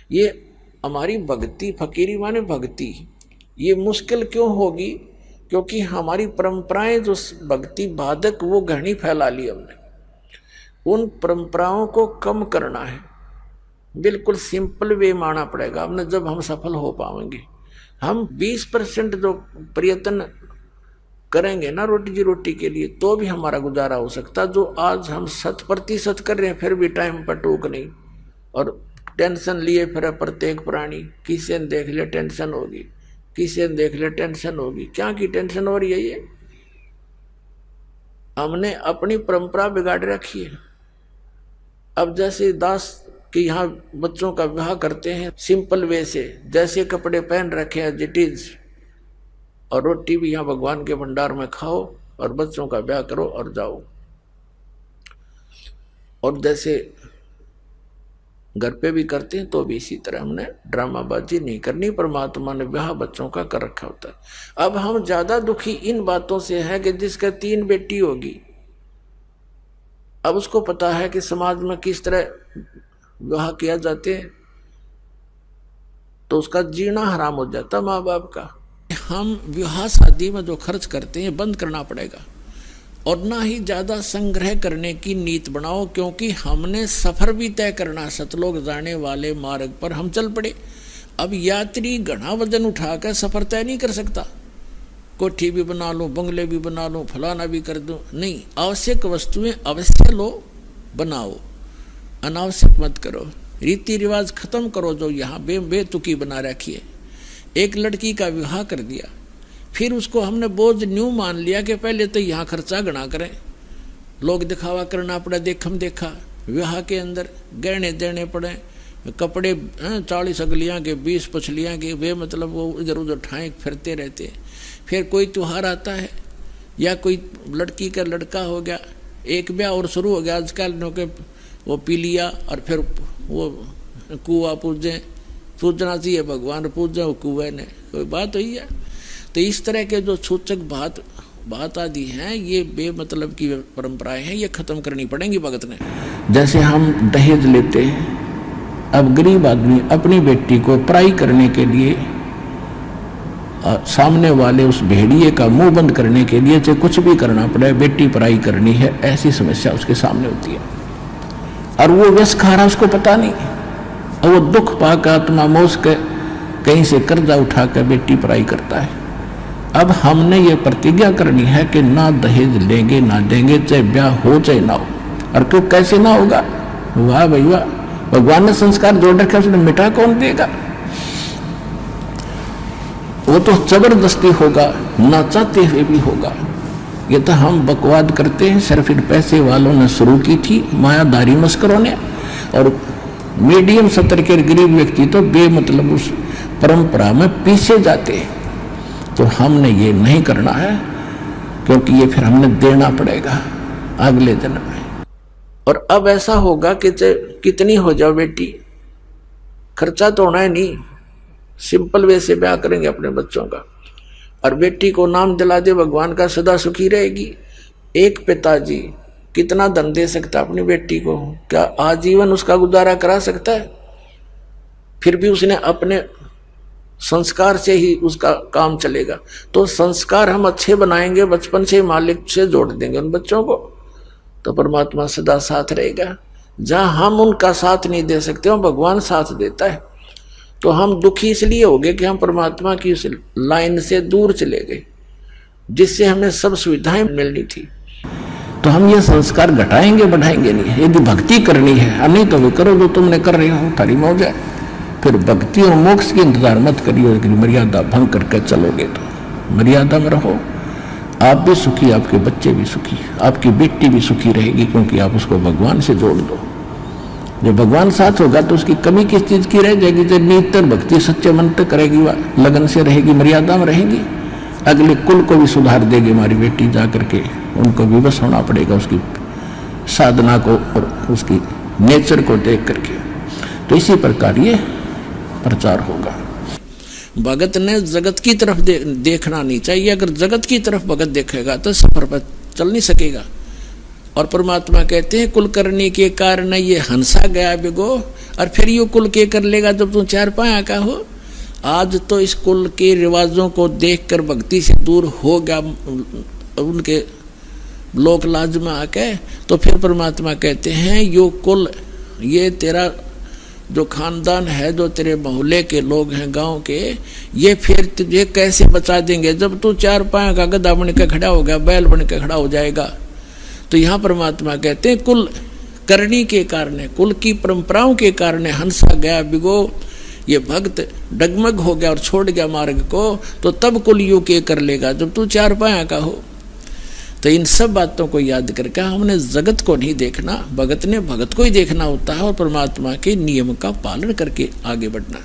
ये हमारी भक्ति, फकीरी माने भक्ति, ये मुश्किल क्यों होगी? क्योंकि हमारी परंपराएं जो भक्ति बाधक वो घनी फैला ली हमने। उन परंपराओं को कम करना है, बिल्कुल सिंपल वे माना पड़ेगा हमने, जब हम सफल हो पाएंगे। हम 20% जो प्रयत्न करेंगे ना रोटी रोटी के लिए, तो भी हमारा गुजारा हो सकता। जो आज हम 100% कर रहे हैं, फिर भी टाइम पर टूक नहीं, और टेंशन लिए फिर प्रत्येक प्राणी। किसी ने देख लिया टेंशन होगी, किसी ने देख लिया टेंशन होगी। क्या की टेंशन हो रही है? ये हमने अपनी परंपरा बिगाड़ रखी है। अब जैसे दास कि यहाँ बच्चों का विवाह करते हैं सिंपल वे से, जैसे कपड़े पहन रखे हैं जिटीज, और रोटी भी यहाँ भगवान के भंडार में खाओ और बच्चों का ब्याह करो और जाओ। और जैसे घर पे भी करते हैं तो भी इसी तरह हमने ड्रामाबाजी नहीं करनी। परमात्मा ने ब्याह बच्चों का कर रखा होता है। अब हम ज्यादा दुखी इन बातों से हैं कि जिसका 3 बेटी होगी, अब उसको पता है कि समाज में किस तरह विवाह किया जाते हैं, तो उसका जीना हराम हो जाता माँ बाप का। हम विवाह शादी में जो खर्च करते हैं बंद करना पड़ेगा, और ना ही ज्यादा संग्रह करने की नीत बनाओ, क्योंकि हमने सफर भी तय करना। सतलोक जाने वाले मार्ग पर हम चल पड़े। अब यात्री घना वजन उठाकर सफर तय नहीं कर सकता। कोठी भी बना लूं, बंगले भी बना लूं, फलाना भी कर दूं, नहीं। आवश्यक वस्तुएं अवश्य लो, बनाओ, अनावश्यक मत करो। रीति रिवाज खत्म करो जो यहाँ बेतुकी बना रखी है। एक लड़की का विवाह कर दिया, फिर उसको हमने बोझ न्यू मान लिया कि पहले तो यहाँ खर्चा गणा करें, लोग दिखावा करना पड़ा, देखम देखा। विवाह के अंदर गहने देने पड़े, कपड़े 40 अगलियाँ के 20 पछलियाँ के, वे मतलब वो इधर उधर ठाए फिरते रहते हैं। फिर कोई त्योहार आता है या कोई लड़की का लड़का हो गया, एक ब्याह और शुरू हो गया। आजकल के वो पी लिया और फिर वो कुआ पूजना चाहिए, भगवान पूजे वो कुएं ने, कोई बात हुई है। तो इस तरह के जो सूचक बात आदि हैं, ये बेमतलब की परंपराएं हैं, ये खत्म करनी पड़ेंगी भगत ने। जैसे हम दहेज लेते हैं, अब गरीब आदमी अपनी बेटी को पराई करने के लिए, सामने वाले उस भेड़िए का मुंह बंद करने के लिए चाहे कुछ भी करना पड़े, बेटी पराई करनी है, ऐसी समस्या उसके सामने होती है। और वो व्यस खा रहा, उसको पता नहीं, और वो दुख पाकर आत्मा मोस के कहीं से कर्जा उठाकर बेटी पराई करता है। अब हमने ये प्रतिज्ञा करनी है कि ना दहेज लेंगे ना देंगे, चाहे ब्याह हो चाहे ना हो। और क्यों कैसे ना होगा? वाह भाई वाह, भगवान ने संस्कार जोड़ रखा, उसने मिटा कौन देगा? वो तो जबरदस्ती होगा, ना चाहते हुए भी होगा। ये तो हम बकवाद करते हैं, सिर्फ इन पैसे वालों ने शुरू की थी, मायादारी मस्करों ने। और मीडियम स्तर के गरीब व्यक्ति तो बेमतलब उस परंपरा में पीछे जाते हैं। तो हमने ये नहीं करना है, क्योंकि ये फिर हमने देना पड़ेगा अगले जन्म में। और अब ऐसा होगा कि कितनी हो जाओ बेटी, खर्चा तो होना है नहीं, सिंपल वे से ब्याह करेंगे अपने बच्चों का, और बेटी को नाम दिला दे भगवान का, सदा सुखी रहेगी। एक पिताजी कितना धन दे सकता अपनी बेटी को? क्या आजीवन उसका गुजारा करा सकता है? फिर भी उसने अपने संस्कार से ही उसका काम चलेगा। तो संस्कार हम अच्छे बनाएंगे, बचपन से मालिक से जोड़ देंगे उन बच्चों को, तो परमात्मा सदा साथ रहेगा। जहां हम उनका साथ नहीं दे सकते, वहां भगवान साथ देता है। तो हम दुखी इसलिए हो गए कि हम परमात्मा की उस लाइन से दूर चले गए, जिससे हमें सब सुविधाएं मिलनी थी। तो हम ये संस्कार घटाएंगे बढ़ाएंगे नहीं। यदि भक्ति करनी है, नहीं तो वे करो जो तुमने कर रहे हो, थारी मौज है। फिर भक्ति और मोक्ष की इंतजार मत करिए, लेकिन मर्यादा भंग करके चलोगे तो मर्यादा में रहो। आप भी सुखी, आपके बच्चे भी सुखी, आपकी बेटी भी सुखी रहेगी, क्योंकि आप उसको भगवान से जोड़ दो। जब भगवान साथ होगा तो उसकी कमी किस चीज की रह जाएगी? जब नितर भक्ति सच्चे मन तक करेगी, वह लगन से रहेगी, मर्यादा में रहेगी, अगले कुल को भी सुधार देगी हमारी बेटी। जा करके उनको विवश होना पड़ेगा उसकी साधना को और उसकी नेचर को देख करके। तो इसी प्रकार ये प्रचार होगा। भगत ने जगत की तरफ देखना नहीं चाहिए। अगर जगत की तरफ भगत देखेगा तो सफर पर चल नहीं सकेगा। और परमात्मा कहते हैं कुल करने के कारण ये हंसा गया बिगो, और फिर यो कुल के कर लेगा जब तुम चार पाया का हो। आज तो इस कुल के रिवाजों को देखकर भक्ति से दूर हो गया, उनके लोक लाज में आके। तो फिर परमात्मा कहते हैं यो कुल, ये तेरा जो खानदान है, जो तेरे मोहल्ले के लोग हैं, गांव के, ये फिर तुझे कैसे बचा देंगे जब तू चार पाया का गधा बन के खड़ा हो गया, बैल बन के खड़ा हो जाएगा। तो यहाँ परमात्मा कहते हैं कुल करनी के कारण, कुल की परंपराओं के कारण हंसा गया बिगो, ये भक्त डगमग हो गया और छोड़ गया मार्ग को, तो तब कुल यू के कर लेगा जब तू चार पाया का हो। तो इन सब बातों को याद करके हमने जगत को नहीं देखना, भगत ने भगत को ही देखना होता है और परमात्मा के नियम का पालन करके आगे बढ़ना।